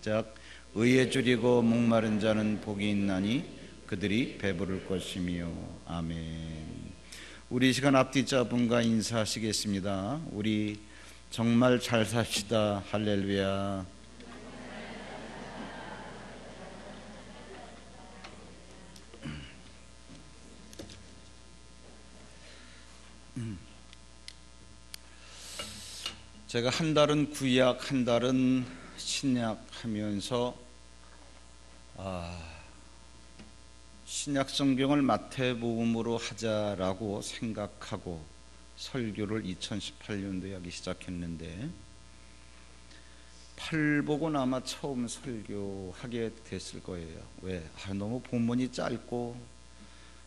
시작. 의에 줄이고 목마른 자는 복이 있나니 그들이 배부를 것이며. 아멘. 우리 시간 앞뒤 자분과 인사하시겠습니다. 우리 정말 잘 삽시다. 할렐루야. 제가 한 달은 구약, 한 달은 신약 하면서 신약 성경을 마태복음으로 하자라고 생각하고 설교를 2018년도에 하기 시작했는데, 팔복은 아마 처음 설교하게 됐을 거예요. 왜? 너무 본문이 짧고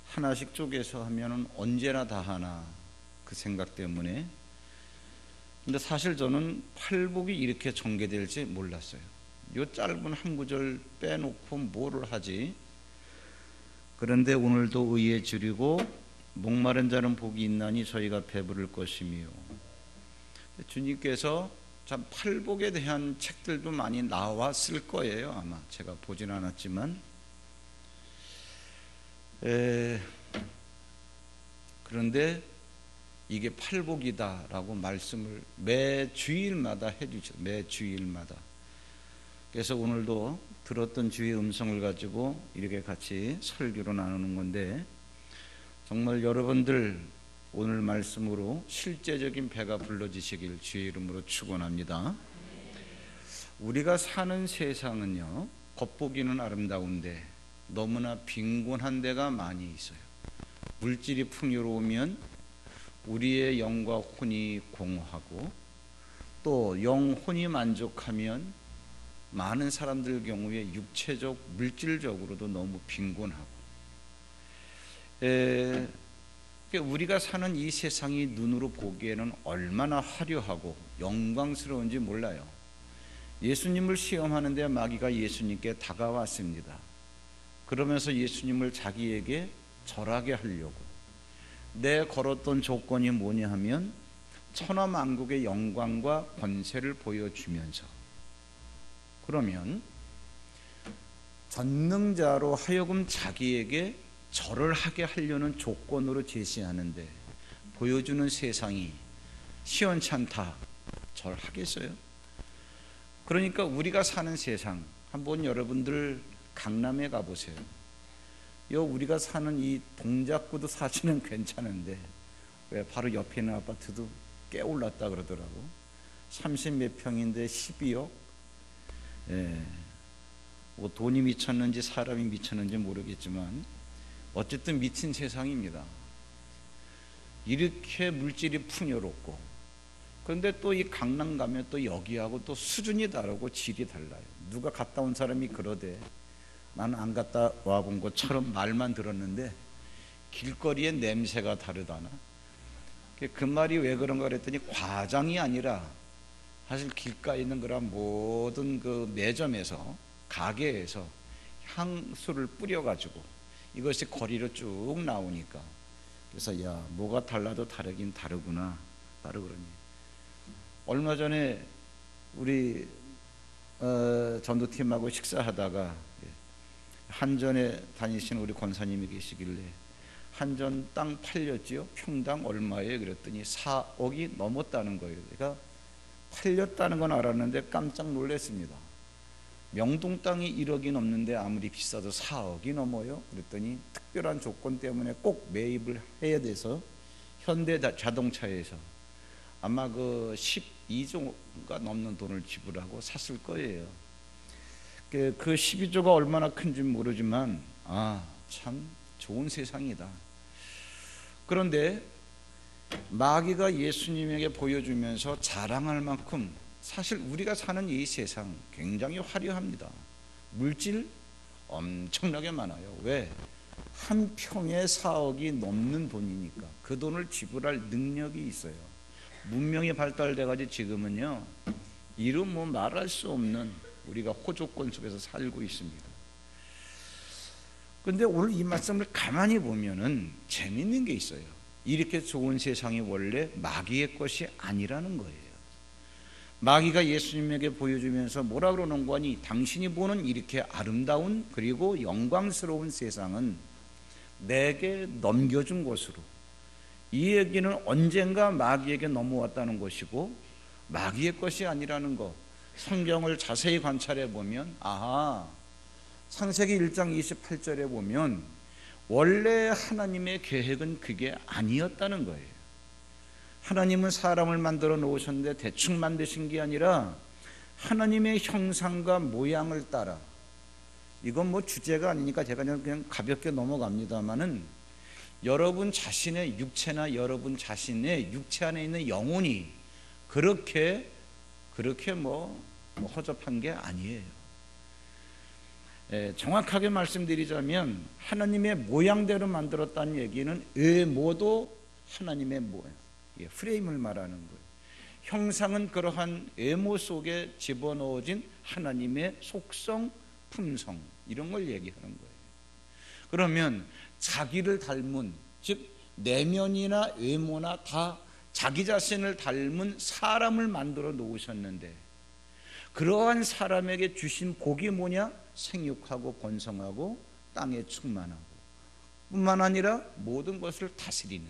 하나씩 쪼개서 하면은 언제나 다 하나, 그 생각 때문에. 근데 사실 저는 팔복이 이렇게 전개될지 몰랐어요. 이 짧은 한 구절 빼놓고 뭐를 하지? 그런데 오늘도 의에 줄이고 목마른 자는 복이 있나니 저희가 배부를 것이며. 주님께서 참 팔복에 대한 책들도 많이 나왔을 거예요. 아마 제가 보진 않았지만. 그런데 이게 팔복이다라고 말씀을 매 주일마다 해주죠. 매 주일마다. 그래서 오늘도 들었던 주의 음성을 가지고 이렇게 같이 설교로 나누는 건데, 정말 여러분들 오늘 말씀으로 실제적인 배가 불러지시길 주의 이름으로 축원합니다. 우리가 사는 세상은요, 겉보기는 아름다운데 너무나 빈곤한 데가 많이 있어요. 물질이 풍요로우면 우리의 영과 혼이 공허하고, 또 영혼이 만족하면 많은 사람들 경우에 육체적, 물질적으로도 너무 빈곤하고, 우리가 사는 이 세상이 눈으로 보기에는 얼마나 화려하고 영광스러운지 몰라요. 예수님을 시험하는데 마귀가 예수님께 다가왔습니다. 그러면서 예수님을 자기에게 절하게 하려고, 내 걸었던 조건이 뭐냐 하면 천하만국의 영광과 권세를 보여주면서, 그러면 전능자로 하여금 자기에게 절을 하게 하려는 조건으로 제시하는데, 보여주는 세상이 시원찮다, 절하겠어요? 그러니까 우리가 사는 세상, 한번 여러분들 강남에 가보세요. 우리가 사는 이 동작구도 사실은 괜찮은데, 왜 바로 옆에 있는 아파트도 꽤 올랐다 그러더라고. 30몇 평인데 12억. 뭐 돈이 미쳤는지 사람이 미쳤는지 모르겠지만 어쨌든 미친 세상입니다. 이렇게 물질이 풍요롭고, 그런데 또 이 강남 가면 또 여기하고 또 수준이 다르고 질이 달라요. 누가 갔다 온 사람이 그러대. 나는 안 갔다 와본 것처럼 말만 들었는데 길거리의 냄새가 다르다나. 그 말이 왜 그런가 그랬더니, 과장이 아니라 사실 길가에 있는 그런 모든 그 매점에서, 가게에서 향수를 뿌려가지고 이것이 거리로 쭉 나오니까, 그래서 야, 뭐가 달라도 다르긴 다르구나, 바로 그러니. 얼마 전에 우리 전도팀하고 식사하다가 한전에 다니신 우리 권사님이 계시길래, 한전 땅 팔렸지요? 평당 얼마에? 그랬더니 4억이 넘었다는 거예요. 그러니까 팔렸다는 건 알았는데 깜짝 놀랐습니다. 명동 땅이 1억이 넘는데 아무리 비싸도 4억이 넘어요? 그랬더니 특별한 조건 때문에 꼭 매입을 해야 돼서 현대 자동차에서 아마 그 12조가 넘는 돈을 지불하고 샀을 거예요. 그 12조가 얼마나 큰지 모르지만 참 좋은 세상이다. 그런데 마귀가 예수님에게 보여주면서 자랑할 만큼, 사실 우리가 사는 이 세상 굉장히 화려합니다. 물질 엄청나게 많아요. 왜? 한 평에 4억이 넘는 돈이니까 그 돈을 지불할 능력이 있어요. 문명이 발달돼가지고 지금은요, 이름 뭐 말할 수 없는 우리가 호조권 속에서 살고 있습니다. 그런데 오늘 이 말씀을 가만히 보면은 재밌는 게 있어요. 이렇게 좋은 세상이 원래 마귀의 것이 아니라는 거예요. 마귀가 예수님에게 보여주면서 뭐라 그러는 거니? 당신이 보는 이렇게 아름다운 그리고 영광스러운 세상은 내게 넘겨준 것으로. 이 얘기는 언젠가 마귀에게 넘어왔다는 것이고 마귀의 것이 아니라는 것. 성경을 자세히 관찰해 보면 창세기 1장 28절에 보면 원래 하나님의 계획은 그게 아니었다는 거예요. 하나님은 사람을 만들어 놓으셨는데 대충 만드신 게 아니라 하나님의 형상과 모양을 따라. 이건 뭐 주제가 아니니까 제가 그냥 가볍게 넘어갑니다만은 여러분 자신의 육체나 여러분 자신의 육체 안에 있는 영혼이 그렇게 뭐 허접한 게 아니에요. 정확하게 말씀드리자면 하나님의 모양대로 만들었다는 얘기는 외모도 하나님의 모양, 프레임을 말하는 거예요. 형상은 그러한 외모 속에 집어넣어진 하나님의 속성, 품성, 이런 걸 얘기하는 거예요. 그러면 자기를 닮은, 즉 내면이나 외모나 다 자기 자신을 닮은 사람을 만들어 놓으셨는데 그러한 사람에게 주신 복이 뭐냐? 생육하고 번성하고 땅에 충만하고 뿐만 아니라 모든 것을 다스리는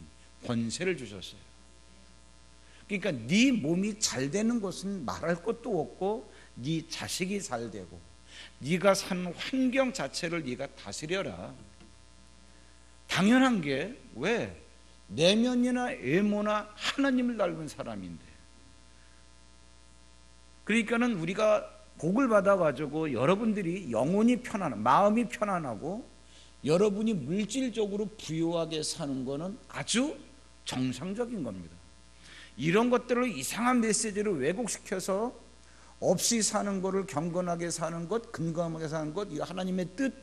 권세를 주셨어요. 그러니까 네 몸이 잘 되는 것은 말할 것도 없고 네 자식이 잘 되고 네가 사는 환경 자체를 네가 다스려라. 당연한 게 왜? 내면이나 외모나 하나님을 닮은 사람인데. 그러니까는 우리가 복을 받아가지고 여러분들이 영혼이 편안하고 마음이 편안하고 여러분이 물질적으로 부유하게 사는 것은 아주 정상적인 겁니다. 이런 것들을 이상한 메시지를 왜곡시켜서 없이 사는 것을 경건하게 사는 것, 근검하게 사는 것, 이 하나님의 뜻,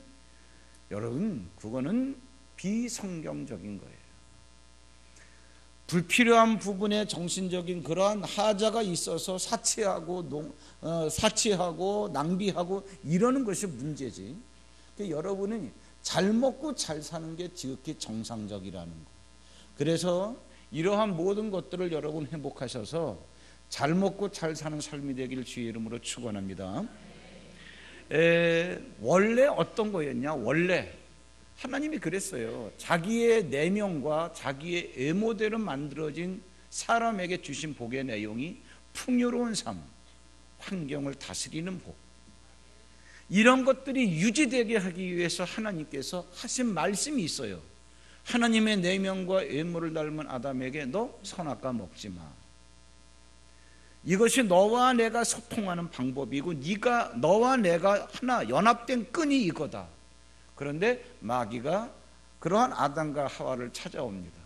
여러분 그거는 비성경적인 거예요. 불필요한 부분에 정신적인 그러한 하자가 있어서 사치하고 낭비하고 이러는 것이 문제지. 그러니까 여러분은 잘 먹고 잘 사는 게 지극히 정상적이라는 거. 그래서 이러한 모든 것들을 여러분 행복하셔서 잘 먹고 잘 사는 삶이 되기를 주의 이름으로 축원합니다. 원래 어떤 거였냐? 원래 하나님이 그랬어요. 자기의 내면과 자기의 외모대로 만들어진 사람에게 주신 복의 내용이 풍요로운 삶, 환경을 다스리는 복, 이런 것들이 유지되게 하기 위해서 하나님께서 하신 말씀이 있어요. 하나님의 내면과 외모를 닮은 아담에게 너 선악과 먹지 마. 이것이 너와 내가 소통하는 방법이고 너와 내가 하나 연합된 끈이 이거다. 그런데 마귀가 그러한 아담과 하와를 찾아옵니다.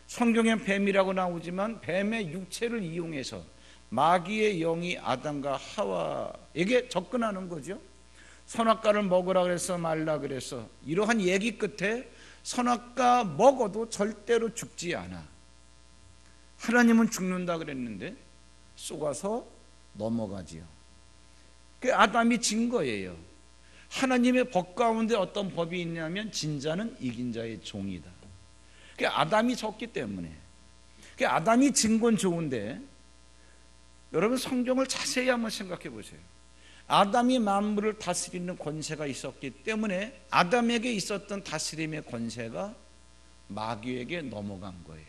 성경엔 뱀이라고 나오지만 뱀의 육체를 이용해서 마귀의 영이 아담과 하와에게 접근하는 거죠. 선악과를 먹으라 그래서 말라 그래서 이러한 얘기 끝에 선악과 먹어도 절대로 죽지 않아. 하나님은 죽는다 그랬는데 속아서 넘어가지요. 그 아담이 진 거예요. 하나님의 법 가운데 어떤 법이 있냐면 진 자는 이긴 자의 종이다. 그 아담이 졌기 때문에. 그 아담이 진 건 좋은데 여러분 성경을 자세히 한번 생각해 보세요. 아담이 만물을 다스리는 권세가 있었기 때문에 아담에게 있었던 다스림의 권세가 마귀에게 넘어간 거예요.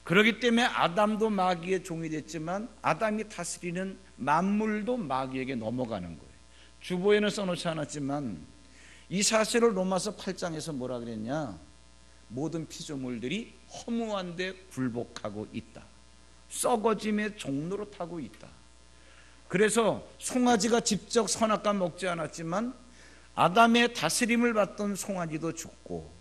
그렇기 때문에 아담도 마귀의 종이 됐지만 아담이 다스리는 만물도 마귀에게 넘어가는 거예요. 주보에는 써놓지 않았지만 이 사실을 로마서 8장에서 뭐라 그랬냐? 모든 피조물들이 허무한데 굴복하고 있다. 썩어짐의 종로로 타고 있다. 그래서 송아지가 직접 선악과 먹지 않았지만 아담의 다스림을 받던 송아지도 죽고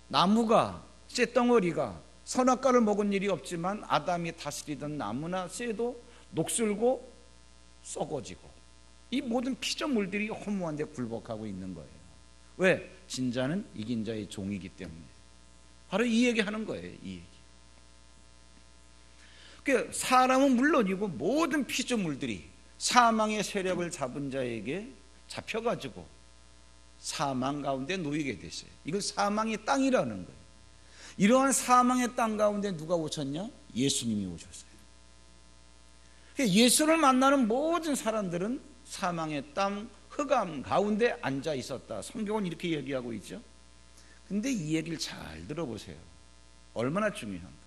나무가 쇠덩어리가 선악과를 먹은 일이 없지만 아담이 다스리던 나무나 쇠도 녹슬고 썩어지고 이 모든 피조물들이 허무한데 굴복하고 있는 거예요. 왜? 진 자는 이긴 자의 종이기 때문에. 바로 이 얘기하는 거예요. 이 얘기. 그러니까 사람은 물론이고 모든 피조물들이 사망의 세력을 잡은 자에게 잡혀가지고 사망 가운데 놓이게 됐어요. 이건 사망의 땅이라는 거예요. 이러한 사망의 땅 가운데 누가 오셨냐? 예수님이 오셨어요. 예수를 만나는 모든 사람들은 사망의 땀, 흑암 가운데 앉아 있었다. 성경은 이렇게 얘기하고 있죠. 근데 이 얘기를 잘 들어보세요. 얼마나 중요한가.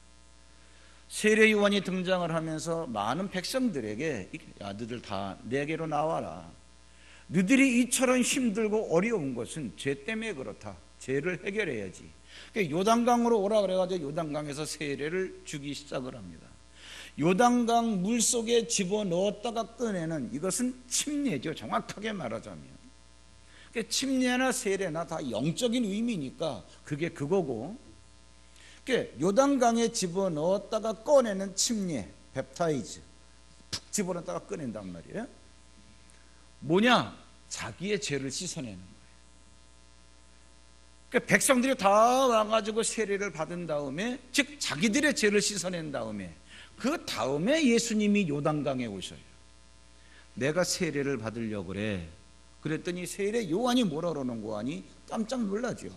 세례 요한이 등장을 하면서 많은 백성들에게, 야, 너희들 다 내게로 나와라. 너희들이 이처럼 힘들고 어려운 것은 죄 때문에 그렇다. 죄를 해결해야지. 요단강으로 오라 그래가지고 요단강에서 세례를 주기 시작을 합니다. 요단강 물속에 집어넣었다가 꺼내는, 이것은 침례죠. 정확하게 말하자면 침례나 세례나 다 영적인 의미니까 그게 그거고, 요단강에 집어넣었다가 꺼내는 침례, 베프타이즈, 푹 집어넣었다가 꺼낸단 말이에요. 뭐냐? 자기의 죄를 씻어내는 거예요. 백성들이 다 와가지고 세례를 받은 다음에, 즉 자기들의 죄를 씻어낸 다음에, 그 다음에 예수님이 요단강에 오셔요. 내가 세례를 받으려고 그래. 그랬더니 세례 요한이 뭐라 그러는 거 아니? 깜짝 놀라죠.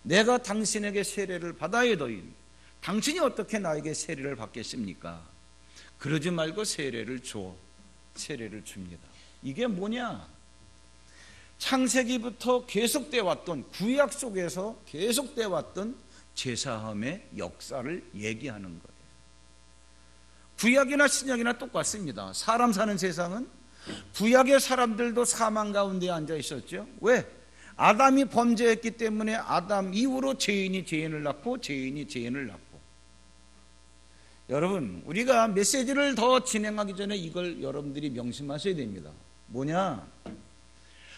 내가 당신에게 세례를 받아야더니 당신이 어떻게 나에게 세례를 받겠습니까? 그러지 말고 세례를 줘. 세례를 줍니다. 이게 뭐냐? 창세기부터 계속돼 왔던, 구약 속에서 계속돼 왔던 제사함의 역사를 얘기하는 거예요. 구약이나 신약이나 똑같습니다. 사람 사는 세상은, 구약의 사람들도 사망 가운데 앉아 있었죠. 왜? 아담이 범죄했기 때문에 아담 이후로 죄인이 죄인을 낳고 죄인이 죄인을 낳고. 여러분, 우리가 메시지를 더 진행하기 전에 이걸 여러분들이 명심하셔야 됩니다. 뭐냐?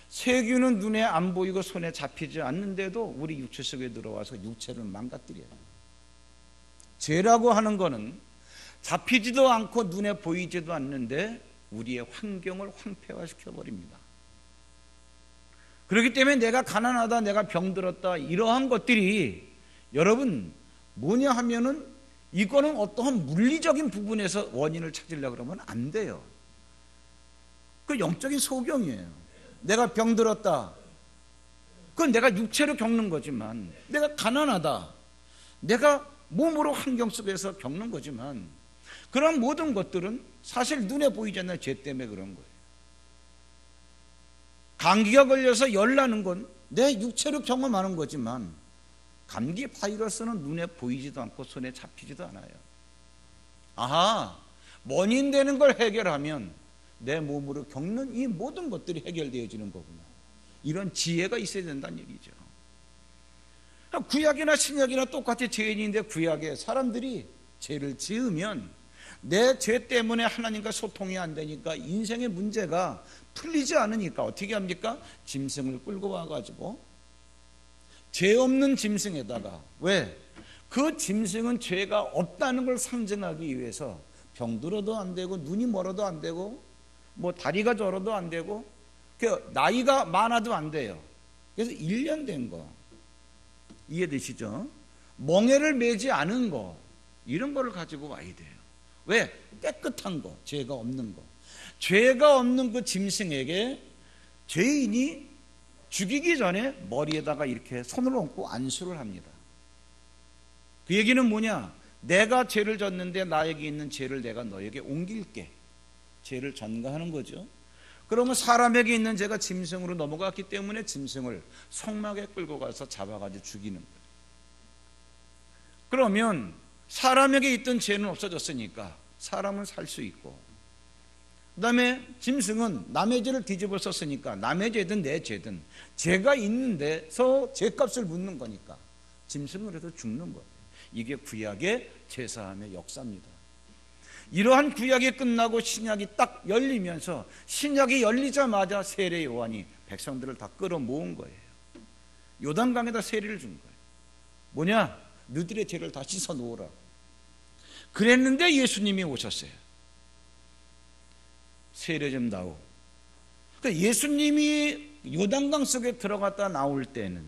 세균은 눈에 안 보이고 손에 잡히지 않는데도 우리 육체 속에 들어와서 육체를 망가뜨려요. 죄라고 하는 거는 잡히지도 않고 눈에 보이지도 않는데 우리의 환경을 황폐화시켜 버립니다. 그렇기 때문에 내가 가난하다, 내가 병들었다, 이러한 것들이 여러분 뭐냐 하면은, 이거는 어떠한 물리적인 부분에서 원인을 찾으려고 그러면 안 돼요. 그 영적인 소경이에요. 내가 병들었다, 그건 내가 육체로 겪는 거지만, 내가 가난하다, 내가 몸으로 환경 속에서 겪는 거지만, 그런 모든 것들은 사실 눈에 보이지 않는 죄 때문에 그런 거예요. 감기가 걸려서 열나는 건 내 육체로 경험하는 거지만, 감기 바이러스는 눈에 보이지도 않고 손에 잡히지도 않아요. 아하, 원인되는 걸 해결하면 내 몸으로 겪는 이 모든 것들이 해결되어지는 거구나. 이런 지혜가 있어야 된다는 얘기죠. 구약이나 신약이나 똑같이 죄인인데, 구약에 사람들이 죄를 지으면 내 죄 때문에 하나님과 소통이 안 되니까 인생의 문제가 풀리지 않으니까 어떻게 합니까? 짐승을 끌고 와가지고, 죄 없는 짐승에다가, 왜? 그 짐승은 죄가 없다는 걸 상징하기 위해서 병들어도 안 되고, 눈이 멀어도 안 되고, 뭐 다리가 저러도 안 되고, 나이가 많아도 안 돼요. 그래서 1년 된 거, 이해되시죠? 멍에를 매지 않은 거, 이런 거를 가지고 와야 돼요. 왜? 깨끗한 거, 죄가 없는 거. 죄가 없는 그 짐승에게 죄인이 죽이기 전에 머리에다가 이렇게 손을 얹고 안수를 합니다. 그 얘기는 뭐냐? 내가 죄를 졌는데 나에게 있는 죄를 내가 너에게 옮길게. 죄를 전가하는 거죠. 그러면 사람에게 있는 죄가 짐승으로 넘어갔기 때문에 짐승을 성막에 끌고 가서 잡아가지고 죽이는 거예요. 그러면 사람에게 있던 죄는 없어졌으니까 사람은 살 수 있고, 그 다음에 짐승은 남의 죄를 뒤집어 썼으니까 남의 죄든 내 죄든 죄가 있는 데서 죄값을 묻는 거니까 짐승은 그래도 죽는 거예요. 이게 구약의 제사함의 역사입니다. 이러한 구약이 끝나고 신약이 딱 열리면서, 신약이 열리자마자 세례 요한이 백성들을 다 끌어모은 거예요. 요단강에다 세례를 준 거예요. 뭐냐? 너희들의 죄를 다 씻어 놓으라. 그랬는데 예수님이 오셨어요. 세례 좀 나오. 그러니까 예수님이 요단강 속에 들어갔다 나올 때는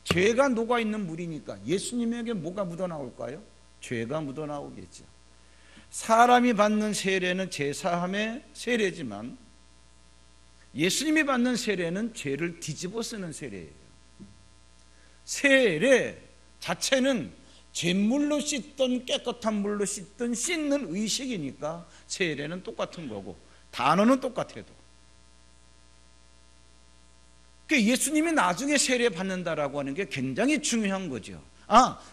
죄가 녹아있는 물이니까 예수님에게 뭐가 묻어나올까요? 죄가 묻어나오겠죠. 사람이 받는 세례는 제사함의 세례지만, 예수님이 받는 세례는 죄를 뒤집어 쓰는 세례예요. 세례 자체는 잿물로 씻든 깨끗한 물로 씻든 씻는 의식이니까 세례는 똑같은 거고 단어는 똑같아도. 예수님이 나중에 세례 받는다라고 하는 게 굉장히 중요한 거죠.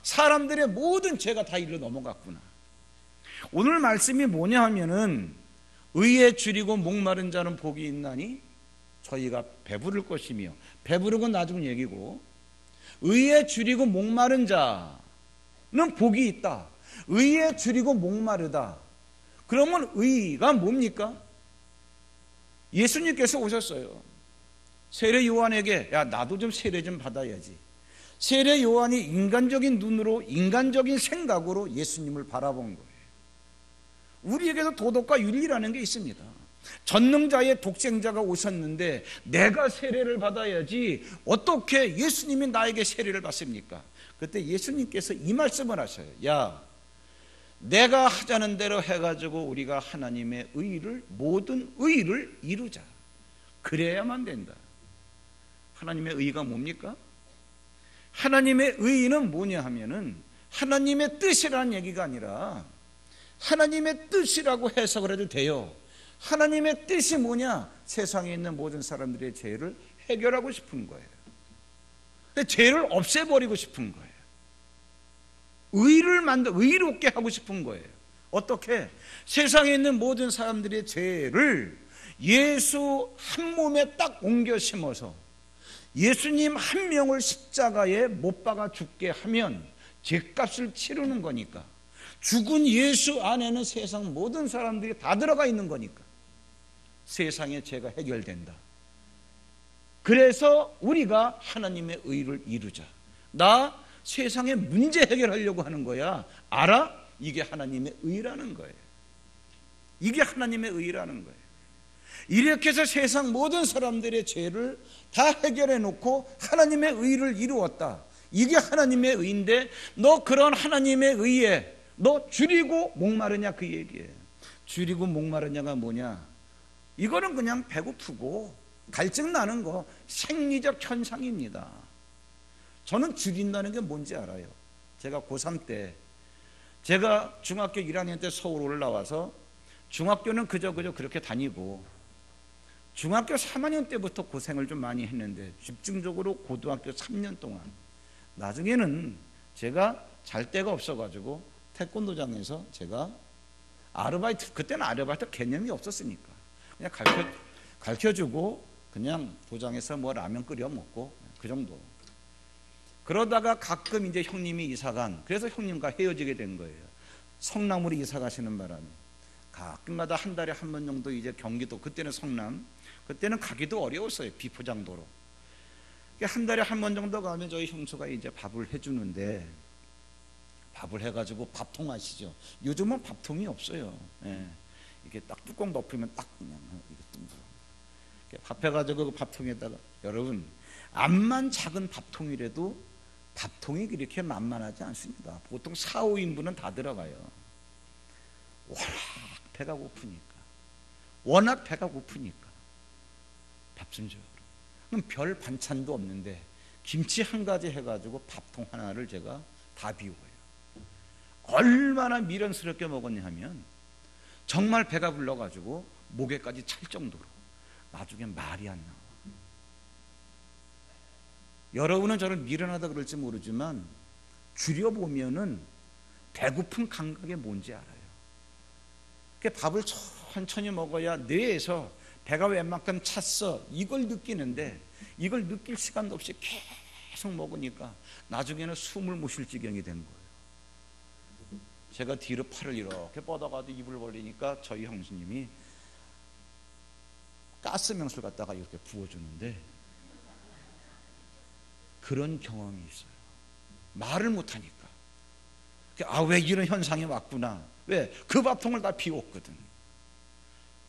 사람들의 모든 죄가 다 일로 넘어갔구나. 오늘 말씀이 뭐냐 하면은 의에 줄이고 목마른 자는 복이 있나니 저희가 배부를 것이며, 배부른 건 나중 얘기고, 의에 줄이고 목마른 자는 복이 있다. 의에 줄이고 목마르다. 그러면 의가 뭡니까? 예수님께서 오셨어요. 세례 요한에게 야 나도 좀 세례 좀 받아야지. 세례 요한이 인간적인 눈으로 인간적인 생각으로 예수님을 바라본 거예요. 우리에게도 도덕과 윤리라는 게 있습니다. 전능자의 독생자가 오셨는데 내가 세례를 받아야지 어떻게 예수님이 나에게 세례를 받습니까? 그때 예수님께서 이 말씀을 하셔요. 야, 내가 하자는 대로 해가지고 우리가 하나님의 의를, 모든 의를 이루자. 그래야만 된다. 하나님의 의가 뭡니까? 하나님의 의는 뭐냐 하면은 하나님의 뜻이라는 얘기가 아니라 하나님의 뜻이라고 해석을 해도 돼요. 하나님의 뜻이 뭐냐? 세상에 있는 모든 사람들의 죄를 해결하고 싶은 거예요. 죄를 없애버리고 싶은 거예요. 의롭게 하고 싶은 거예요. 어떻게? 세상에 있는 모든 사람들의 죄를 예수 한 몸에 딱 옮겨 심어서 예수님 한 명을 십자가에 못 박아 죽게 하면 죄값을 치르는 거니까, 죽은 예수 안에는 세상 모든 사람들이 다 들어가 있는 거니까 세상의 죄가 해결된다. 그래서 우리가 하나님의 의를 이루자. 나 세상의 문제 해결하려고 하는 거야. 알아? 이게 하나님의 의라는 거예요. 이게 하나님의 의라는 거예요. 이렇게 해서 세상 모든 사람들의 죄를 다 해결해 놓고 하나님의 의를 이루었다. 이게 하나님의 의인데, 너 그런 하나님의 의에 너 줄이고 목마르냐 그 얘기예요. 줄이고 목마르냐가 뭐냐? 이거는 그냥 배고프고 갈증 나는 거, 생리적 현상입니다. 저는 줄인다는 게 뭔지 알아요. 제가 고3 때, 제가 중학교 1학년 때 서울 올라와서 중학교는 그저 그렇게 다니고 중학교 3학년 때부터 고생을 좀 많이 했는데 집중적으로 고등학교 3년 동안, 나중에는 제가 잘 데가 없어가지고 태권도장에서 제가 아르바이트, 그때는 아르바이트 개념이 없었으니까 그냥 가르쳐주고 그냥 도장에서 뭐 라면 끓여 먹고 그 정도. 그러다가 가끔 이제 형님이 이사간, 그래서 형님과 헤어지게 된 거예요. 성남으로 이사 가시는 바람에 가끔마다 한 달에 한 번 정도 이제 경기도, 그때는 성남, 그때는 가기도 어려웠어요. 비포장도로. 한 달에 한 번 정도 가면 저희 형수가 이제 밥을 해주는데, 밥을 해가지고 밥통 아시죠? 요즘은 밥통이 없어요. 예. 이게 딱 뚜껑 덮으면 딱 그냥 이렇게 밥 해가지고 그 밥통에다가, 여러분 암만 작은 밥통이라도 밥통이 그렇게 만만하지 않습니다. 보통 4, 5인분은 다 들어가요. 워낙 배가 고프니까 밥 좀 줘요. 그럼 별 반찬도 없는데 김치 한 가지 해가지고 밥통 하나를 제가 다 비워요. 얼마나 미련스럽게 먹었냐 하면 정말 배가 불러가지고 목에까지 찰 정도로 나중에 말이 안 나와. 여러분은 저를 미련하다 그럴지 모르지만 줄여보면은 배고픈 감각이 뭔지 알아요. 밥을 천천히 먹어야 뇌에서 배가 웬만큼 찼어 이걸 느끼는데, 이걸 느낄 시간도 없이 계속 먹으니까 나중에는 숨을 못 쉴 지경이 된 거예요. 제가 뒤로 팔을 이렇게 뻗어가지고 입을 벌리니까 저희 형수님이 가스명술 갖다가 이렇게 부어주는데, 그런 경험이 있어요. 말을 못하니까. 왜 이런 현상이 왔구나. 왜? 그 밥통을 다 비웠거든.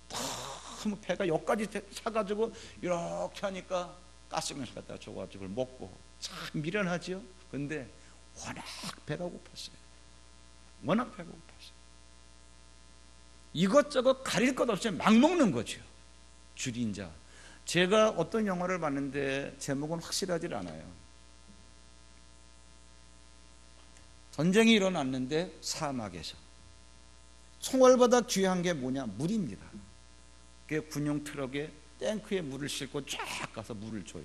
너무 배가 여기까지 차가지고 이렇게 하니까 가스명술 갖다가 줘가지고 먹고, 참 미련하죠. 근데 워낙 배가 고팠어요. 이것저것 가릴 것 없이 막 먹는 거죠. 줄인 자. 제가 어떤 영화를 봤는데 제목은 확실하지 않아요. 전쟁이 일어났는데 사막에서 총알보다 귀한 게 뭐냐? 물입니다. 그 군용 트럭에 탱크에 물을 싣고 쫙 가서 물을 줘요.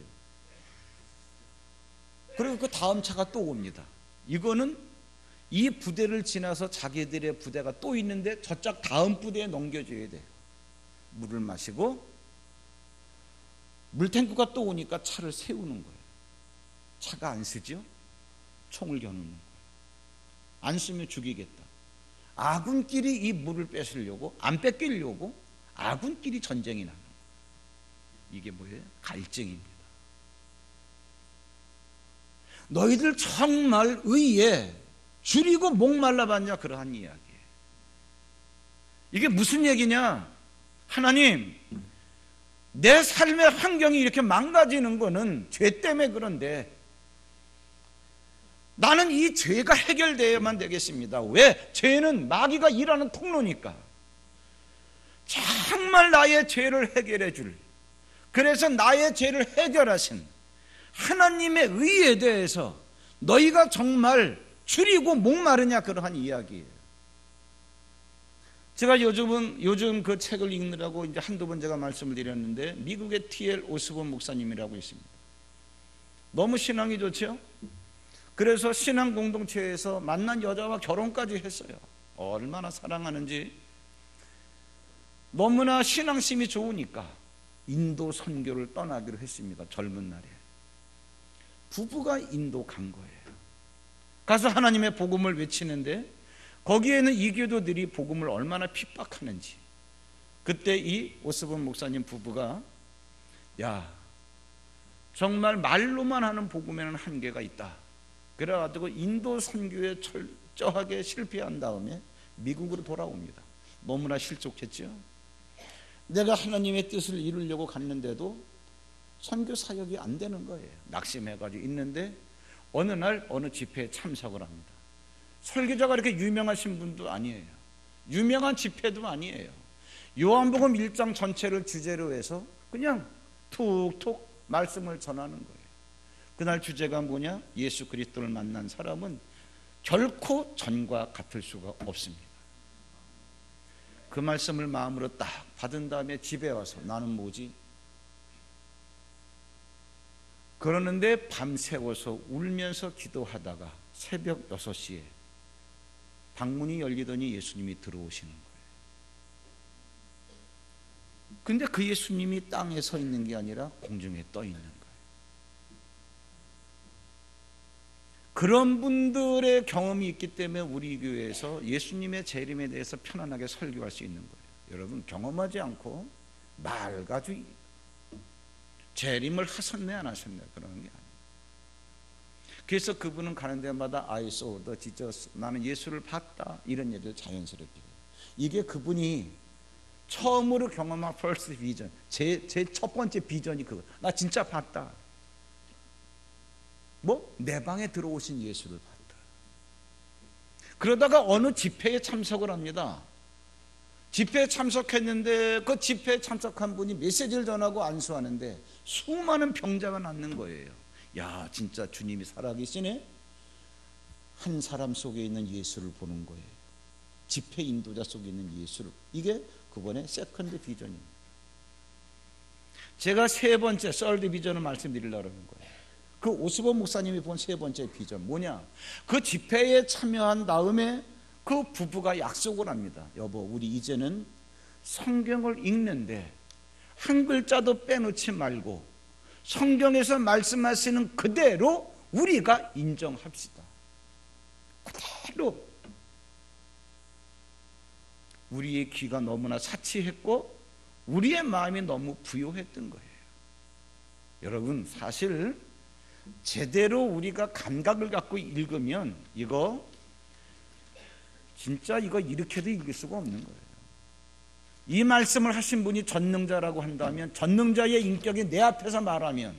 그리고 그 다음 차가 또 옵니다. 이거는 이 부대를 지나서 자기들의 부대가 또 있는데 저쪽 다음 부대에 넘겨줘야 돼요. 물을 마시고 물탱크가 또 오니까 차를 세우는 거예요. 차가 안 쓰죠? 총을 겨누는 거예요. 안 쓰면 죽이겠다. 아군끼리 이 물을 뺏으려고, 안 뺏기려고 아군끼리 전쟁이 나는 거예요. 이게 뭐예요? 갈증입니다. 너희들 정말 의에 줄이고 목말라 봤냐? 그러한 이야기예요. 이게 무슨 얘기냐? 하나님, 내 삶의 환경이 이렇게 망가지는 거는 죄 때문에 그런데 나는 이 죄가 해결되어야만 되겠습니다. 왜? 죄는 마귀가 일하는 통로니까. 정말 나의 죄를 해결해 줄, 그래서 나의 죄를 해결하신 하나님의 의에 대해서 너희가 정말 줄이고 목마르냐? 그러한 이야기예요. 제가 요즘 그 책을 읽느라고 이제 한두 번 제가 말씀을 드렸는데, 미국의 T.L. 오스본 목사님이라고 있습니다. 너무 신앙이 좋죠? 그래서 신앙 공동체에서 만난 여자와 결혼까지 했어요. 얼마나 사랑하는지. 너무나 신앙심이 좋으니까 인도 선교를 떠나기로 했습니다. 젊은 날에 부부가 인도 간 거예요. 가서 하나님의 복음을 외치는데 거기에는 이교도들이 복음을 얼마나 핍박하는지, 그때 이 오스본 목사님 부부가 야, 정말 말로만 하는 복음에는 한계가 있다. 그래가지고 인도 선교에 철저하게 실패한 다음에 미국으로 돌아옵니다. 너무나 실족했죠. 내가 하나님의 뜻을 이루려고 갔는데도 선교 사역이 안 되는 거예요. 낙심해가지고 있는데 어느 날 어느 집회에 참석을 합니다. 설교자가 이렇게 유명하신 분도 아니에요. 유명한 집회도 아니에요. 요한복음 1장 전체를 주제로 해서 그냥 툭툭 말씀을 전하는 거예요. 그날 주제가 뭐냐? 예수 그리스도를 만난 사람은 결코 전과 같을 수가 없습니다. 그 말씀을 마음으로 딱 받은 다음에 집에 와서 나는 뭐지? 그러는데 밤새워서 울면서 기도하다가 새벽 6시에 방문이 열리더니 예수님이 들어오시는 거예요. 근데 그 예수님이 땅에 서 있는 게 아니라 공중에 떠 있는 거예요. 그런 분들의 경험이 있기 때문에 우리 교회에서 예수님의 재림에 대해서 편안하게 설교할 수 있는 거예요. 여러분, 경험하지 않고 말 가지고 재림을 하셨네 안 하셨네 그러는 게 아니에요. 그래서 그분은 가는 데마다 I saw the Jesus, 나는 예수를 봤다, 이런 얘기를 자연스럽게 해요. 이게 그분이 처음으로 경험한 first vision, 제 첫 번째 비전이 그거. 나 진짜 봤다. 뭐? 내 방에 들어오신 예수를 봤다. 그러다가 어느 집회에 참석을 합니다. 집회에 참석했는데 그 집회에 참석한 분이 메시지를 전하고 안수하는데 수많은 병자가 낫는 거예요. 야, 진짜 주님이 살아계시네. 한 사람 속에 있는 예수를 보는 거예요. 집회 인도자 속에 있는 예수를. 이게 그번에 세컨드 비전입니다. 제가 세 번째 썰드 비전을 말씀드리려고 하는 거예요. 그 오스본 목사님이 본 세 번째 비전 뭐냐? 그 집회에 참여한 다음에 그 부부가 약속을 합니다. 여보, 우리 이제는 성경을 읽는데 한 글자도 빼놓지 말고 성경에서 말씀하시는 그대로 우리가 인정합시다. 그대로. 우리의 귀가 너무나 사치했고 우리의 마음이 너무 부요했던 거예요. 여러분, 사실 제대로 우리가 감각을 갖고 읽으면 이거 진짜 이거 이렇게도 읽을 수가 없는 거예요. 이 말씀을 하신 분이 전능자라고 한다면, 전능자의 인격이 내 앞에서 말하면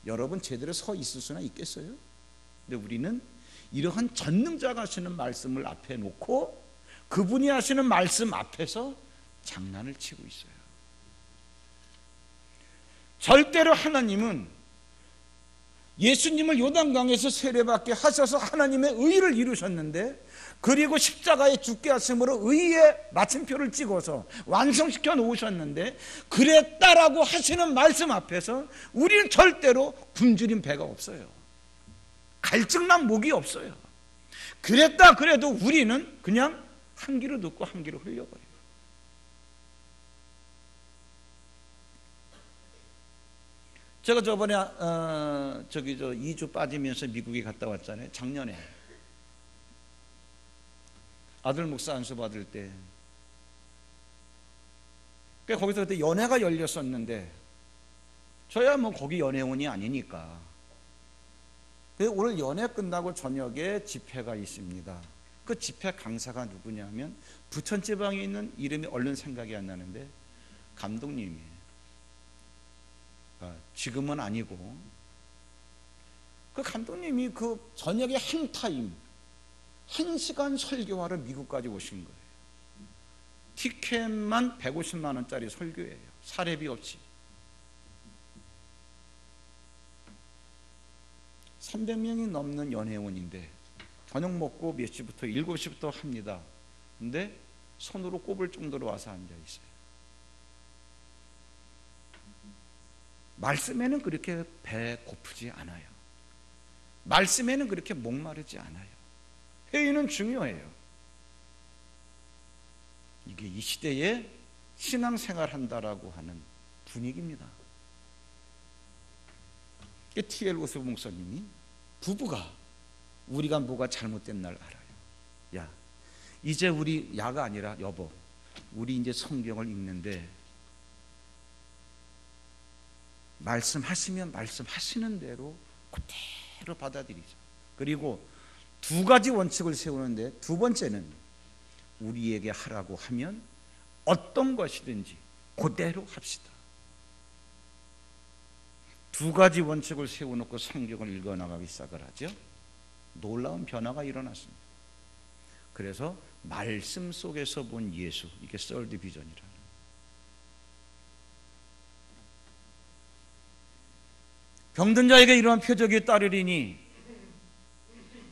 여러분 제대로 서 있을 수나 있겠어요? 근데 우리는 이러한 전능자가 하시는 말씀을 앞에 놓고 그분이 하시는 말씀 앞에서 장난을 치고 있어요. 절대로 하나님은 예수님을 요단강에서 세례받게 하셔서 하나님의 의를 이루셨는데, 그리고 십자가에 죽게 하심으로 의의 마침표를 찍어서 완성시켜 놓으셨는데, 그랬다라고 하시는 말씀 앞에서 우리는 절대로 굶주린 배가 없어요. 갈증난 목이 없어요. 그랬다 그래도 우리는 그냥 한 귀로 듣고 한 귀로 흘려버려요. 제가 저번에 2주 빠지면서 미국에 갔다 왔잖아요. 작년에 아들 목사 안수 받을 때, 거기서 그때 연회가 열렸었는데, 저야 뭐 거기 연회원이 아니니까. 오늘 연회 끝나고 저녁에 집회가 있습니다. 그 집회 강사가 누구냐면 부천지방에 있는, 이름이 얼른 생각이 안 나는데 감독님이에요. 지금은 아니고, 그 감독님이 그 저녁에 한 타임 1시간 설교하러 미국까지 오신 거예요. 티켓만 150만 원짜리 설교예요. 사례비 없이. 300명이 넘는 연회원인데 저녁 먹고 몇 시부터? 7시부터 합니다. 근데 손으로 꼽을 정도로 와서 앉아 있어요. 말씀에는 그렇게 배 고프지 않아요. 말씀에는 그렇게 목마르지 않아요. 회의는 중요해요. 이게 이 시대에 신앙생활 한다라고 하는 분위기입니다. T.L. 오스본 목사님이, 부부가 우리가 뭐가 잘못된 날 알아요. 야, 이제 우리, 야가 아니라 여보, 우리 이제 성경을 읽는데 말씀하시면 말씀하시는 대로 그대로 받아들이자. 그리고 2가지 원칙을 세우는데, 두 번째는 우리에게 하라고 하면 어떤 것이든지 그대로 합시다. 2가지 원칙을 세워놓고 성경을 읽어나가기 시작을 하죠. 놀라운 변화가 일어났습니다. 그래서 말씀 속에서 본 예수, 이게 썰드 비전이라. 병든 자에게 이러한 표적이 따르리니,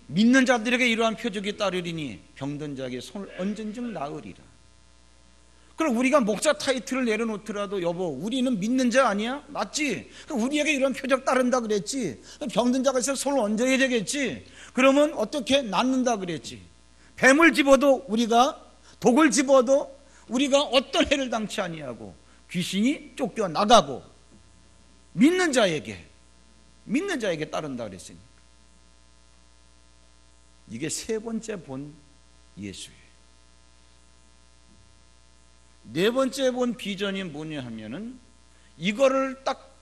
믿는 자들에게 이러한 표적이 따르리니 병든 자에게 손을 얹은즉 나으리라. 그럼 우리가 목자 타이틀을 내려놓더라도, 여보, 우리는 믿는 자 아니야? 맞지? 그럼 우리에게 이런 표적 따른다 그랬지. 병든 자가 있어서 손을 얹어야 되겠지. 그러면 어떻게? 낫는다 그랬지. 뱀을 집어도 우리가, 독을 집어도 우리가 어떤 해를 당치 아니하고 귀신이 쫓겨나가고, 믿는 자에게 따른다 그랬으니까. 이게 3번째 본 예수예요. 4번째 본 비전이 뭐냐 하면은, 이거를 딱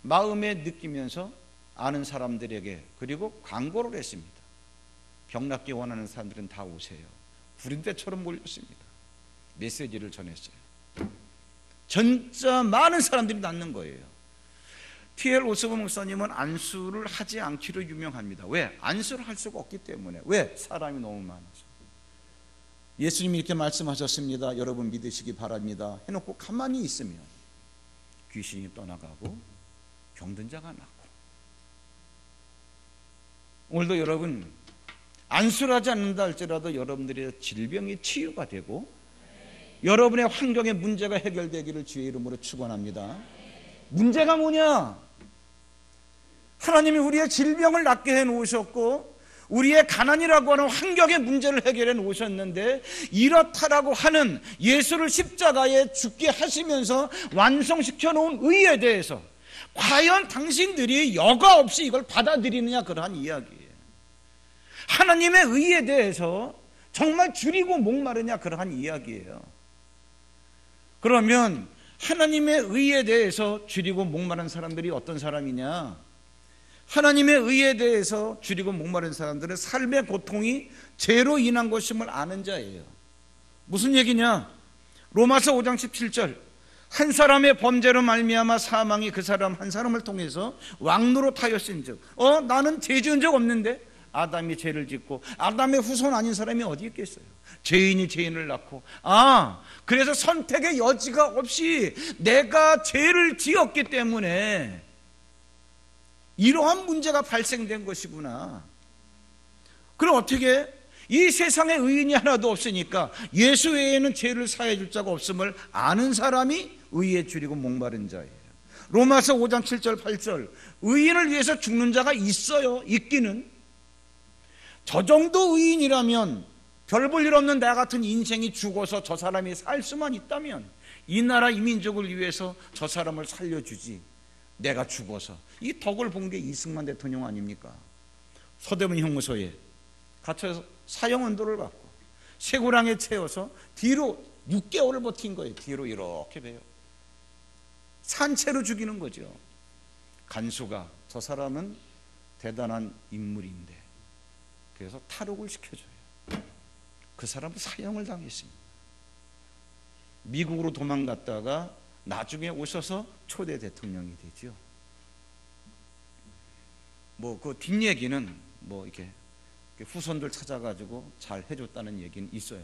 마음에 느끼면서 아는 사람들에게, 그리고 광고를 했습니다. 병 낫기 원하는 사람들은 다 오세요. 구린대처럼 몰렸습니다. 메시지를 전했어요. 진짜 많은 사람들이 낫는 거예요. T.L. 오스본 목사님은 안수를 하지 않기로 유명합니다. 왜? 안수를 할 수가 없기 때문에. 왜? 사람이 너무 많아서. 예수님이 이렇게 말씀하셨습니다. 여러분 믿으시기 바랍니다. 해놓고 가만히 있으면 귀신이 떠나가고 병든 자가 낫고. 오늘도 여러분, 안수를 하지 않는다 할지라도 여러분들의 질병이 치유가 되고 여러분의 환경의 문제가 해결되기를 주의 이름으로 축원합니다. 문제가 뭐냐? 하나님이 우리의 질병을 낫게 해놓으셨고 우리의 가난이라고 하는 환경의 문제를 해결해 놓으셨는데, 이렇다라고 하는 예수를 십자가에 죽게 하시면서 완성시켜 놓은 의에 대해서 과연 당신들이 여과 없이 이걸 받아들이느냐, 그러한 이야기예요. 하나님의 의에 대해서 정말 줄이고 목마르냐, 그러한 이야기예요. 그러면 하나님의 의에 대해서 줄이고 목마른 사람들이 어떤 사람이냐? 하나님의 의에 대해서 줄이고 목마른 사람들은 삶의 고통이 죄로 인한 것임을 아는 자예요. 무슨 얘기냐? 로마서 5장 17절, 한 사람의 범죄로 말미암아 사망이 그 사람 한 사람을 통해서 왕노릇하였은즉, 나는 죄 지은 적 없는데? 아담이 죄를 짓고 아담의 후손 아닌 사람이 어디 있겠어요? 죄인이 죄인을 낳고, 그래서 선택의 여지가 없이 내가 죄를 지었기 때문에 이러한 문제가 발생된 것이구나. 그럼 어떻게? 이 세상에 의인이 하나도 없으니까 예수 외에는 죄를 사해 줄 자가 없음을 아는 사람이 의에 줄이고 목마른 자예요. 로마서 5장 7절 8절 의인을 위해서 죽는 자가 있어요. 있기는. 저 정도 의인이라면 별 볼 일 없는 나 같은 인생이 죽어서 저 사람이 살 수만 있다면 이 나라 이 민족을 위해서 저 사람을 살려주지, 내가 죽어서. 이 덕을 본 게 이승만 대통령 아닙니까? 서대문 형무소에 갇혀서 사형언도를 받고 쇠고랑에 채워서 뒤로 6개월을 버틴 거예요. 뒤로 이렇게 베요. 산채로 죽이는 거죠. 간수가 저 사람은 대단한 인물인데 그래서 탈옥을 시켜줘요. 그 사람은 사형을 당했습니다. 미국으로 도망갔다가 나중에 오셔서 초대 대통령이 되죠. 뭐 그 뒷얘기는 뭐 이렇게 후손들 찾아가지고 잘 해줬다는 얘기는 있어요.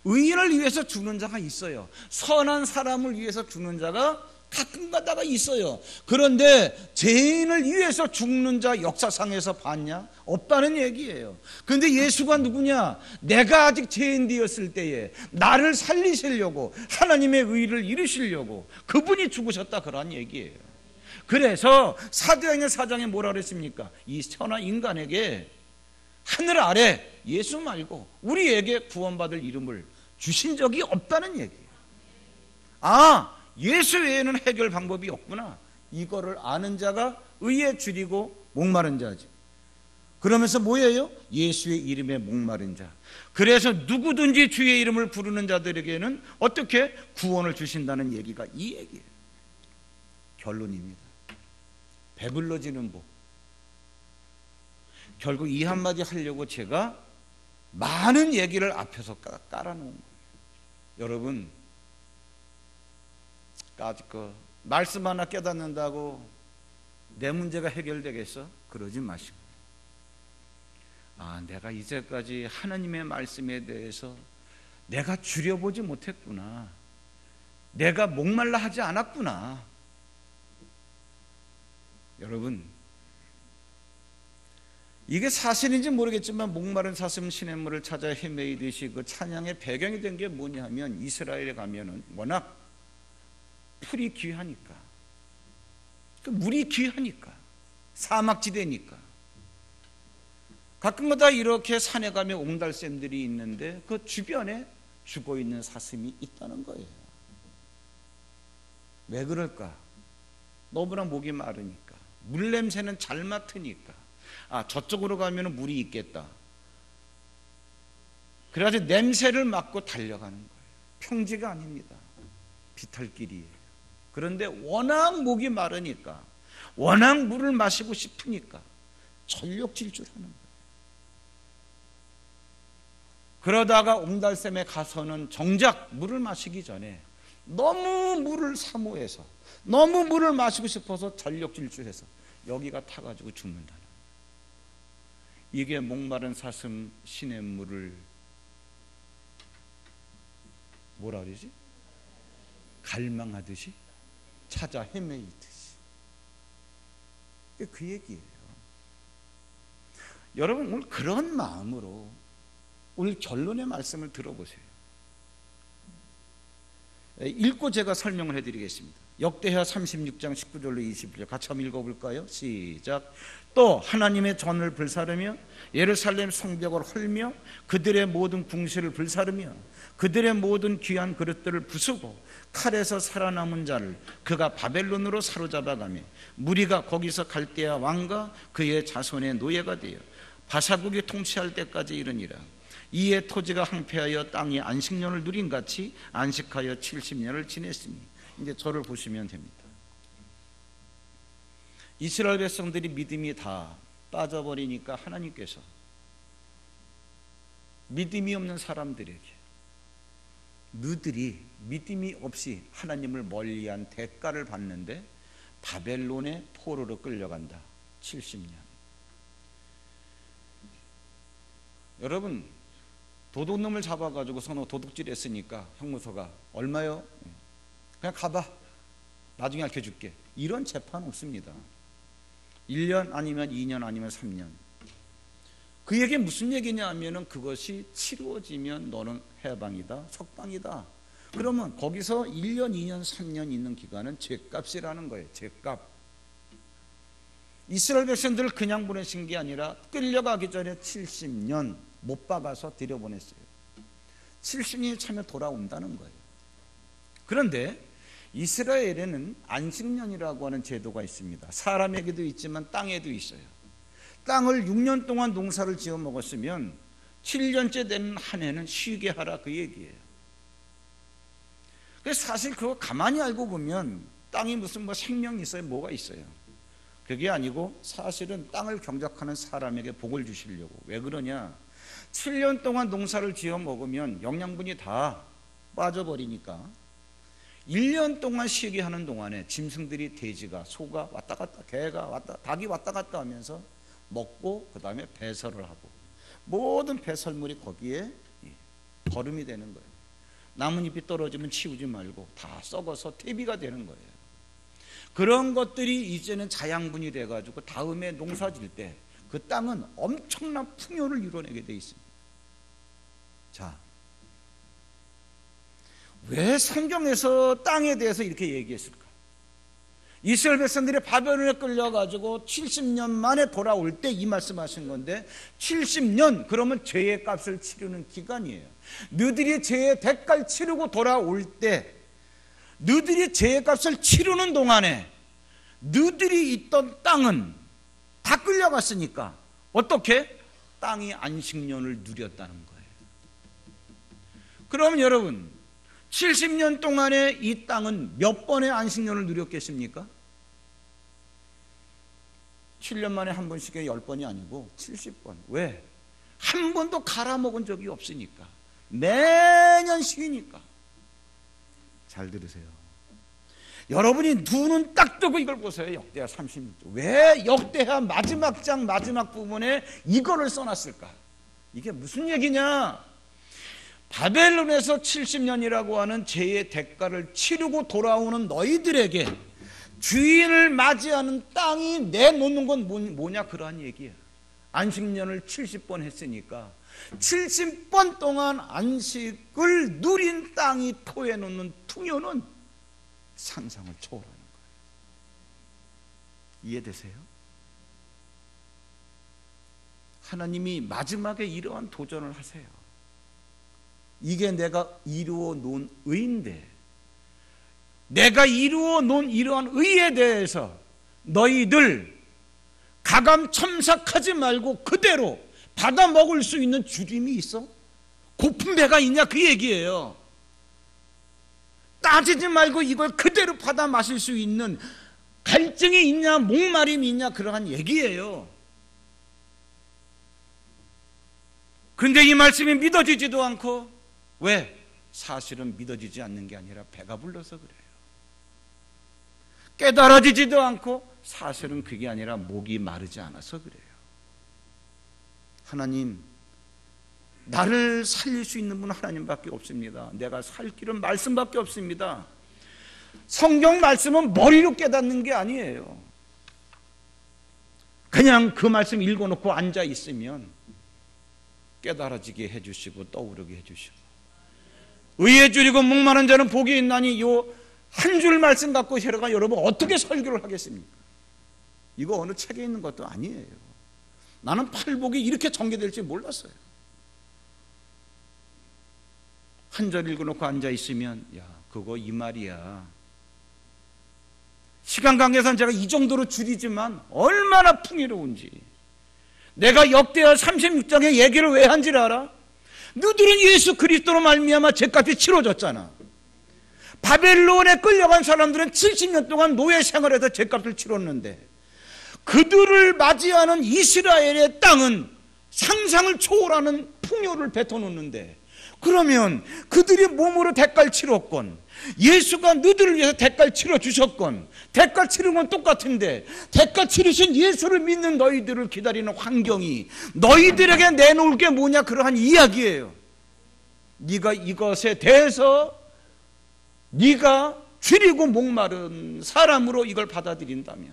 의인을 위해서 죽는 자가 있어요. 선한 사람을 위해서 죽는 자가 가끔 가다가 있어요. 그런데 죄인을 위해서 죽는 자 역사상에서 봤냐? 없다는 얘기예요. 그런데 예수가 누구냐? 내가 아직 죄인 되었을 때에 나를 살리시려고, 하나님의 의를 이루시려고 그분이 죽으셨다, 그런 얘기예요. 그래서 사도행전 4장에 뭐라 그랬습니까? 이 천하 인간에게 하늘 아래 예수 말고 우리에게 구원받을 이름을 주신 적이 없다는 얘기예요. 아, 예수 외에는 해결 방법이 없구나. 이거를 아는 자가 의에 줄이고 목마른 자지. 그러면서 뭐예요? 예수의 이름에 목마른 자. 그래서 누구든지 주의 이름을 부르는 자들에게는 어떻게 구원을 주신다는 얘기가 이 얘기예요. 결론입니다. 배불러지는 복. 결국 이 한마디 하려고 제가 많은 얘기를 앞에서 깔아놓은 거예요. 여러분, 말씀 하나 깨닫는다고 내 문제가 해결되겠어? 그러지 마시고, 아, 내가 이제까지 하나님의 말씀에 대해서 내가 줄여보지 못했구나, 내가 목말라 하지 않았구나. 여러분, 이게 사실인지 모르겠지만 목마른 사슴 시냇물을 찾아 헤매이듯이 그 찬양의 배경이 된 게 뭐냐면, 이스라엘에 가면은 워낙 풀이 귀하니까, 그 물이 귀하니까, 사막지대니까 가끔가다 이렇게 산에 가면 옹달샘들이 있는데 그 주변에 죽어있는 사슴이 있다는 거예요. 왜 그럴까? 너무나 목이 마르니까, 물 냄새는 잘 맡으니까, 아, 저쪽으로 가면 물이 있겠다, 그래가지고 냄새를 맡고 달려가는 거예요. 평지가 아닙니다. 비탈길이에요. 그런데 워낙 목이 마르니까, 워낙 물을 마시고 싶으니까 전력질주하는 거예요. 그러다가 옹달샘에 가서는 정작 물을 마시기 전에 너무 물을 사모해서, 너무 물을 마시고 싶어서 전력질주해서 여기가 타가지고 죽는다는 거예요. 이게 목마른 사슴 시냇물을 뭐라 그러지? 갈망하듯이 찾아 헤매이듯이, 그 얘기예요. 여러분, 오늘 그런 마음으로 오늘 결론의 말씀을 들어보세요. 읽고 제가 설명을 해드리겠습니다. 역대하 36장 19절로 21절 같이 한번 읽어볼까요? 시작. 또 하나님의 전을 불사르며 예루살렘 성벽을 헐며 그들의 모든 궁실을 불사르며 그들의 모든 귀한 그릇들을 부수고 칼에서 살아남은 자를 그가 바벨론으로 사로잡아가며 무리가 거기서 갈대아 왕과 그의 자손의 노예가 되어 바사국이 통치할 때까지 이르니라. 이에 토지가 황폐하여 땅이 안식년을 누린 같이 안식하여 70년을 지냈으니, 이제 저를 보시면 됩니다. 이스라엘 백성들이 믿음이 다 빠져버리니까 하나님께서 믿음이 없는 사람들에게, 너들이 믿음이 없이 하나님을 멀리한 대가를 받는데 바벨론의 포로로 끌려간다. 70년. 여러분, 도둑놈을 잡아가지고 도둑질했으니까 형무소가 얼마요? 그냥 가봐, 나중에 알려줄게. 이런 재판 없습니다. 1년 아니면 2년 아니면 3년. 그 얘기 무슨 얘기냐 하면은 그것이 치루어지면 너는 해방이다, 석방이다. 그러면 거기서 1년, 2년, 3년 있는 기간은 죄값이라는 거예요. 죄값. 이스라엘 백성들을 그냥 보내신 게 아니라 끌려가기 전에 70년 못 박아서 들여보냈어요. 70년이 차면 돌아온다는 거예요. 그런데 이스라엘에는 안식년이라고 하는 제도가 있습니다. 사람에게도 있지만 땅에도 있어요. 땅을 6년 동안 농사를 지어 먹었으면 7년째 되는 한 해는 쉬게 하라, 그 얘기예요. 그래서 사실 그거 가만히 알고 보면 땅이 무슨 생명이 있어요? 뭐가 있어요? 그게 아니고 사실은 땅을 경작하는 사람에게 복을 주시려고. 왜 그러냐? 7년 동안 농사를 지어 먹으면 영양분이 다 빠져버리니까 1년 동안 쉬게 하는 동안에 짐승들이, 돼지가, 소가 왔다 갔다, 개가 왔다, 닭이 왔다 갔다 하면서 먹고 그 다음에 배설을 하고 모든 배설물이 거기에 거름이 되는 거예요. 나뭇잎이 떨어지면 치우지 말고 다 썩어서 퇴비가 되는 거예요. 그런 것들이 이제는 자양분이 돼가지고 다음에 농사 질 때 그 땅은 엄청난 풍요를 이뤄내게 돼 있습니다. 자, 왜 성경에서 땅에 대해서 이렇게 얘기했을까? 이스라엘 백성들이 바벨론에 끌려가지고 70년 만에 돌아올 때 이 말씀하신 건데, 70년 그러면 죄의 값을 치르는 기간이에요. 너희들이 죄의 대가를 치르고 돌아올 때, 너희들이 죄의 값을 치르는 동안에 너희들이 있던 땅은 다 끌려갔으니까 어떻게? 땅이 안식년을 누렸다는 거예요. 그럼 여러분, 70년 동안에 이 땅은 몇 번의 안식년을 누렸겠습니까? 7년 만에 한 번씩에 10번이 아니고 70번. 왜? 한 번도 갈아먹은 적이 없으니까. 매년 쉬니까. 잘 들으세요. 여러분이 눈은 딱 뜨고 이걸 보세요. 역대하 36장. 왜 역대하 마지막 장 마지막 부분에 이거를 써놨을까? 이게 무슨 얘기냐? 바벨론에서 70년이라고 하는 죄의 대가를 치르고 돌아오는 너희들에게 주인을 맞이하는 땅이 내놓는 건 뭐냐? 그러한 얘기야. 안식년을 70번 했으니까 70번 동안 안식을 누린 땅이 토해놓는 풍요는 상상을 초월하는 거예요. 이해되세요? 하나님이 마지막에 이러한 도전을 하세요. 이게 내가 이루어 놓은 의인데, 내가 이루어 놓은 이러한 의에 대해서 너희들 가감첨삭하지 말고 그대로 받아 먹을 수 있는 주림이 있어? 고픈 배가 있냐? 그 얘기예요. 따지지 말고 이걸 그대로 받아 마실 수 있는 갈증이 있냐, 목마름이 있냐, 그러한 얘기예요. 근데 이 말씀이 믿어지지도 않고, 왜? 사실은 믿어지지 않는 게 아니라 배가 불러서 그래요. 깨달아지지도 않고 사실은 그게 아니라 목이 마르지 않아서 그래요. 하나님, 나를 살릴 수 있는 분은 하나님밖에 없습니다. 내가 살 길은 말씀밖에 없습니다. 성경 말씀은 머리로 깨닫는 게 아니에요. 그냥 그 말씀 읽어놓고 앉아 있으면 깨달아지게 해주시고 떠오르게 해주시고, 의에 줄이고 목마른 자는 복이 있나니, 요 한 줄 말씀 갖고 제가 여러분 어떻게 설교를 하겠습니까? 이거 어느 책에 있는 것도 아니에요. 나는 팔복이 이렇게 전개될지 몰랐어요. 한 절 읽어놓고 앉아 있으면, 야, 그거 이 말이야. 시간 관계상 제가 이 정도로 줄이지만 얼마나 풍요로운지. 내가 역대하 36장의 얘기를 왜 한지를 알아? 너희들은 예수 그리스도로 말미암아 죄값이 치러졌잖아. 바벨론에 끌려간 사람들은 70년 동안 노예 생활에서 죄값을 치렀는데, 그들을 맞이하는 이스라엘의 땅은 상상을 초월하는 풍요를 뱉어놓는데, 그러면 그들이 몸으로 대가를 치렀건, 예수가 너희들을 위해서 대가를 치러주셨건, 대가 치른 건 똑같은데, 대가 치르신 예수를 믿는 너희들을 기다리는 환경이 너희들에게 내놓을 게 뭐냐? 그러한 이야기예요. 네가 이것에 대해서 네가 줄이고 목마른 사람으로 이걸 받아들인다면,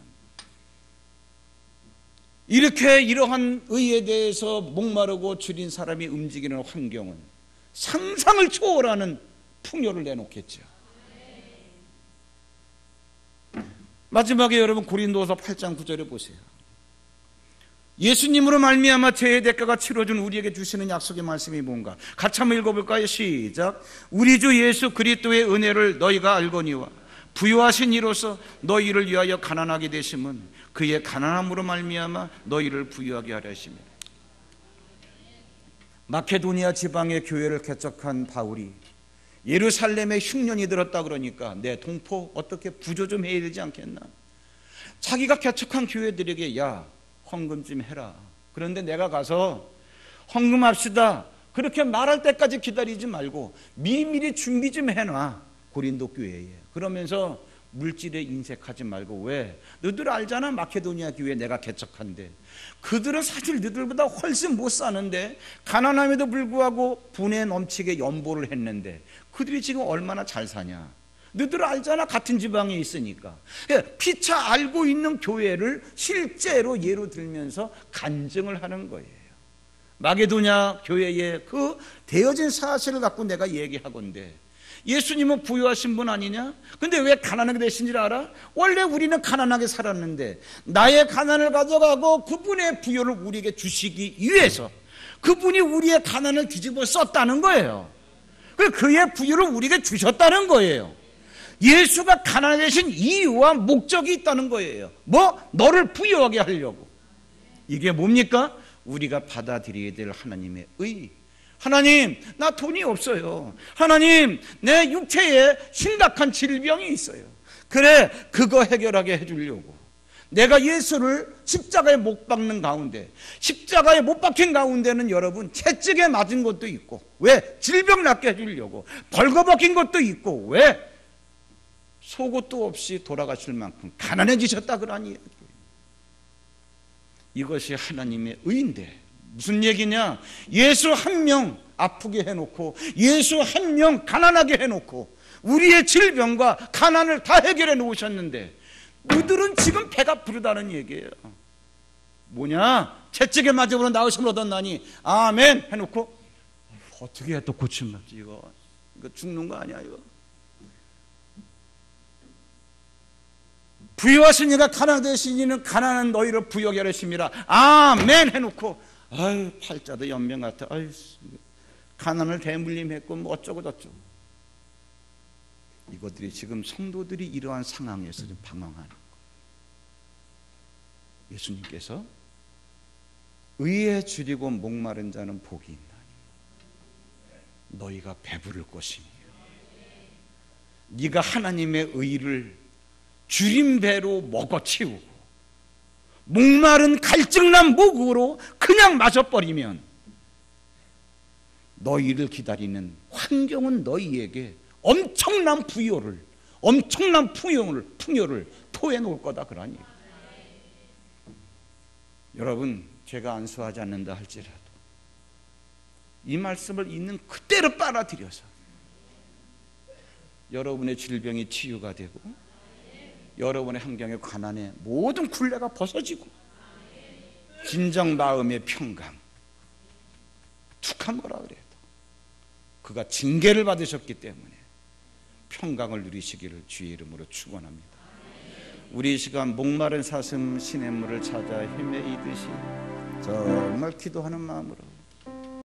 이렇게 이러한 의에 대해서 목마르고 줄인 사람이 움직이는 환경은 상상을 초월하는 풍요를 내놓겠죠. 마지막에 여러분 고린도서 8장 9절에 보세요. 예수님으로 말미암아 죄의 대가가 치러준 우리에게 주시는 약속의 말씀이 뭔가? 같이 한번 읽어볼까요? 시작. 우리 주 예수 그리스도의 은혜를 너희가 알거니와 부요하신 이로써 너희를 위하여 가난하게 되심은 그의 가난함으로 말미암아 너희를 부유하게 하려 하심이라. 마케도니아 지방의 교회를 개척한 바울이 예루살렘에 흉년이 들었다 그러니까 내 동포 어떻게 부조 좀 해야 되지 않겠나? 자기가 개척한 교회들에게 야 헌금 좀 해라. 그런데 내가 가서 헌금합시다 그렇게 말할 때까지 기다리지 말고 미리미리 준비 좀 해놔. 고린도 교회에. 그러면서 물질에 인색하지 말고. 왜? 너들 알잖아. 마케도니아 교회 내가 개척한데 그들은 사실 너들보다 훨씬 못 사는데 가난함에도 불구하고 분에 넘치게 연보를 했는데 그들이 지금 얼마나 잘 사냐. 너들 알잖아. 같은 지방에 있으니까. 피차 알고 있는 교회를 실제로 예로 들면서 간증을 하는 거예요. 마게도냐 교회의 그 되어진 사실을 갖고 내가 얘기하건대 예수님은 부유하신 분 아니냐? 근데 왜 가난하게 되신 줄 알아? 원래 우리는 가난하게 살았는데 나의 가난을 가져가고 그분의 부유를 우리에게 주시기 위해서 그분이 우리의 가난을 뒤집어 썼다는 거예요. 그의 부유를 우리에게 주셨다는 거예요. 예수가 가난하게 되신 이유와 목적이 있다는 거예요. 뭐? 너를 부유하게 하려고. 이게 뭡니까? 우리가 받아들여야 될 하나님의 의. 하나님, 나 돈이 없어요. 하나님, 내 육체에 심각한 질병이 있어요. 그래, 그거 해결하게 해주려고. 내가 예수를 십자가에 못 박는 가운데, 십자가에 못 박힌 가운데는 여러분 채찍에 맞은 것도 있고, 왜? 질병 낫게 해주려고. 벌거벗긴 것도 있고, 왜? 속옷도 없이 돌아가실 만큼 가난해지셨다 그러니 이야기예요. 이것이 하나님의 의인데 무슨 얘기냐? 예수 한 명 아프게 해놓고 예수 한 명 가난하게 해놓고 우리의 질병과 가난을 다 해결해 놓으셨는데 너희들은 지금 배가 부르다는 얘기예요. 뭐냐? 채찍에 맞으므로 나으심을 얻었나니 아멘 해놓고 어떻게 해야 또 고침받지? 이거 죽는 거 아니야 이거? 부유하신 이가 가난되신 이는 가난한 너희를 부유하게 하심이라 아멘 해놓고 아유 팔자도 연명 같아. 아유 가난을 대물림했고 뭐 어쩌고 저쩌고. 이것들이 지금 성도들이 이러한 상황에서 좀 방황하는 거. 예수님께서 의에 줄이고 목마른 자는 복이 있나니 너희가 배부를 것이며 네가 하나님의 의를 줄인 배로 먹어치우고 목마른 갈증난 목으로 그냥 마셔버리면 너희를 기다리는 환경은 너희에게 엄청난 부여를 엄청난 풍요를 토해놓을 거다 그러니. 여러분 제가 안수하지 않는다 할지라도 이 말씀을 있는 그대로 빨아들여서 여러분의 질병이 치유가 되고 여러분의 환경의 가난에 모든 굴레가 벗어지고 진정 마음의 평강 툭한 거라 그래도 그가 징계를 받으셨기 때문에 평강을 누리시기를 주의 이름으로 축원합니다. 우리 이 시간 목마른 사슴 시냇물을 찾아 헤매이듯이 정말 기도하는 마음으로